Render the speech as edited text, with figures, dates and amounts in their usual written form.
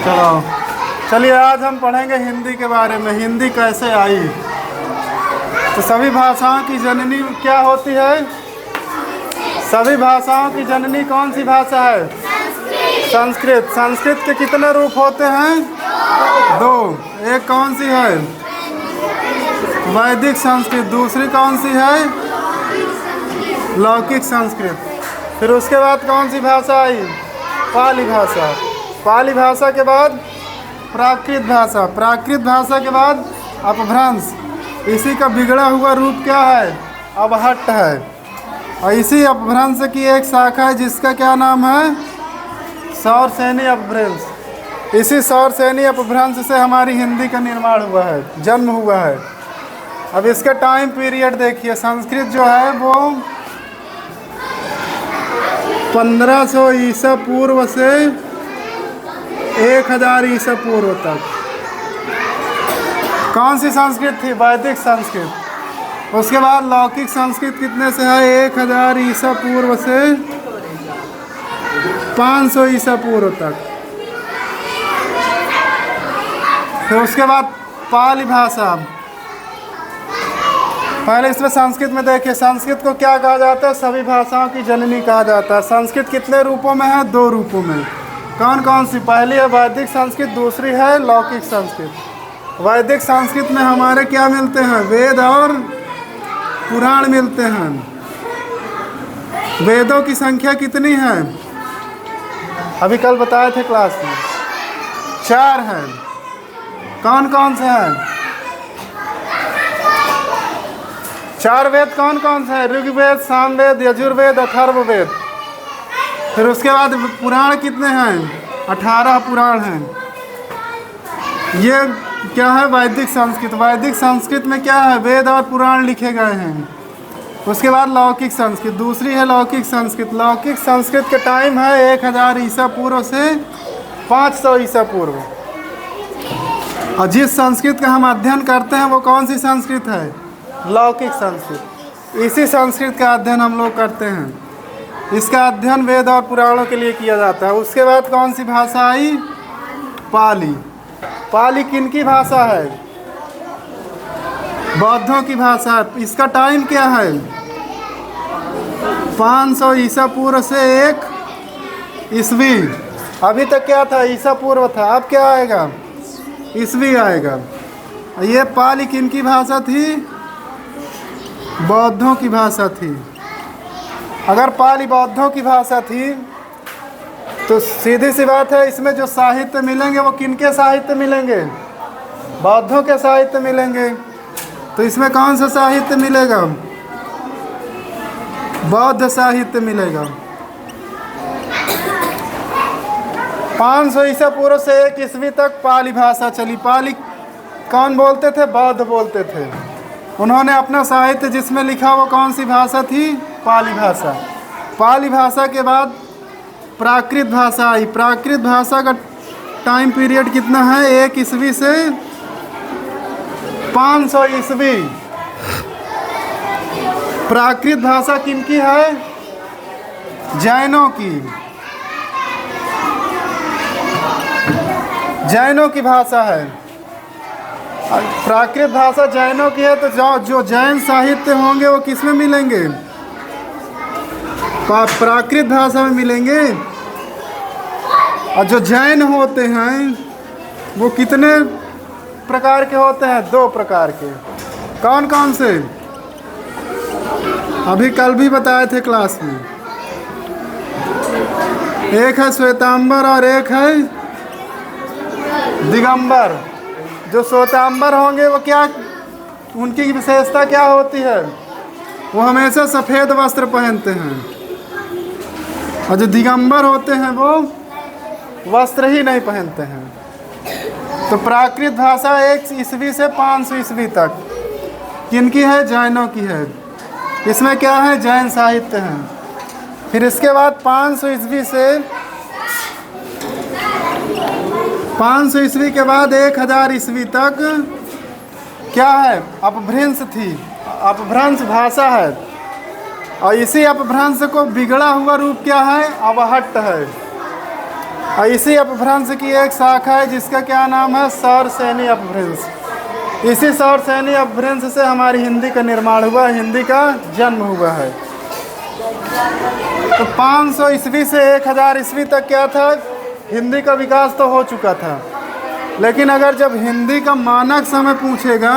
चलो चलिए आज हम पढ़ेंगे हिंदी के बारे में। हिंदी कैसे आई। तो सभी भाषाओं की जननी क्या होती है? सभी भाषाओं की जननी कौन सी भाषा है? संस्कृत। संस्कृत के कितने रूप होते हैं? दो। एक कौन सी है? वैदिक संस्कृत। दूसरी कौन सी है? लौकिक संस्कृत। फिर उसके बाद कौन सी भाषा आई? पाली भाषा। पाली भाषा के बाद प्राकृत भाषा। प्राकृत भाषा के बाद अपभ्रंश। इसी का बिगड़ा हुआ रूप क्या है? अवहट्ट है। और इसी अपभ्रंश की एक शाखा है जिसका क्या नाम है? सौरसेनी अपभ्रंश। इसी सौरसेनी अपभ्रंश से हमारी हिंदी का निर्माण हुआ है, जन्म हुआ है। अब इसका टाइम पीरियड देखिए। संस्कृत जो है वो 1500 ईसा पूर्व से 1000 ईसा पूर्व तक। कौन सी संस्कृत थी? वैदिक संस्कृत। उसके बाद लौकिक संस्कृत कितने से है? 1000 ईसा पूर्व से 500 ईसा पूर्व तक। फिर उसके बाद पाली भाषा। पहले इसमें संस्कृत में देखिए, संस्कृत को क्या कहा जाता है? सभी भाषाओं की जननी कहा जाता है। संस्कृत कितने रूपों में है? दो रूपों में। कौन कौन सी? पहली है वैदिक संस्कृत, दूसरी है लौकिक संस्कृत। वैदिक संस्कृत में हमारे क्या मिलते हैं? वेद और पुराण मिलते हैं। वेदों की संख्या कितनी है? अभी कल बताए थे क्लास में, 4 हैं। कौन कौन से हैं? 4 वेद कौन कौन से हैं? ऋग्वेद, सामवेद, यजुर्वेद, अथर्ववेद। फिर उसके बाद पुराण कितने हैं? 18 पुराण हैं। ये क्या है? वैदिक संस्कृत। वैदिक संस्कृत में क्या है? वेद और पुराण लिखे गए हैं। उसके बाद लौकिक संस्कृत। दूसरी है लौकिक संस्कृत। लौकिक संस्कृत के टाइम है 1000 ईसा पूर्व से 500 ईसा पूर्व। और जिस संस्कृत का हम अध्ययन करते हैं वो कौन सी संस्कृत है? लौकिक संस्कृत। इसी संस्कृत का अध्ययन हम लोग करते हैं। इसका अध्ययन वेद और पुराणों के लिए किया जाता है। उसके बाद कौन सी भाषा आई? पाली। पाली किनकी भाषा है? बौद्धों की भाषा है। इसका टाइम क्या है? 500 ईसा पूर्व से 1 ईस्वी। अभी तक क्या था? ईसा पूर्व था। अब क्या आएगा? ईस्वी आएगा। ये पाली किनकी भाषा थी? बौद्धों की भाषा थी। अगर पाली बौद्धों की भाषा थी तो सीधी सी बात है, इसमें जो साहित्य मिलेंगे वो किनके साहित्य मिलेंगे? बौद्धों के साहित्य मिलेंगे। तो इसमें कौन सा साहित्य मिलेगा? बौद्ध साहित्य मिलेगा। 500 ईसा पूर्व से 1 ईस्वी तक पाली भाषा चली। पाली कौन बोलते थे? बौद्ध बोलते थे। उन्होंने अपना साहित्य जिसमें लिखा वो कौन सी भाषा थी? पाली भाषा। पाली भाषा के बाद प्राकृत भाषा आई। प्राकृत भाषा का टाइम पीरियड कितना है? 1 ईस्वी से 500 ईस्वी। प्राकृत भाषा किनकी है? जैनों की। जैनों की भाषा है। प्राकृत भाषा जैनों की है। तो जो जैन साहित्य होंगे वो किस में मिलेंगे? प्राकृत भाषा में मिलेंगे। और जो जैन होते हैं वो कितने प्रकार के होते हैं? 2 प्रकार के। कौन कौन से? अभी कल भी बताए थे क्लास में। एक है श्वेतांबर और एक है दिगंबर। जो श्वेतांबर होंगे वो क्या, उनकी विशेषता क्या होती है? वो हमेशा सफ़ेद वस्त्र पहनते हैं। और जो दिगंबर होते हैं वो वस्त्र ही नहीं पहनते हैं। तो प्राकृत भाषा 1 ईस्वी से 500 ईस्वी तक किनकी है? जैनों की है। इसमें क्या है? जैन साहित्य हैं। फिर इसके बाद 500 ईस्वी से 500 ईस्वी के बाद 1000 ईस्वी तक क्या है? अपभ्रंश थी। अपभ्रंश भाषा है। और इसी अपभ्रंश को बिगड़ा हुआ रूप क्या है? अवहट्ट है। और इसी अपभ्रंश की एक शाखा है जिसका क्या नाम है, सौर सैनी अपभ्रंश। इसी सौर सैनी अपभ्रंश से हमारी हिंदी का निर्माण हुआ, हिंदी का जन्म हुआ है। तो 500 ईस्वी से 1000 ईस्वी तक क्या था, हिंदी का विकास तो हो चुका था, लेकिन अगर जब हिंदी का मानक समय पूछेगा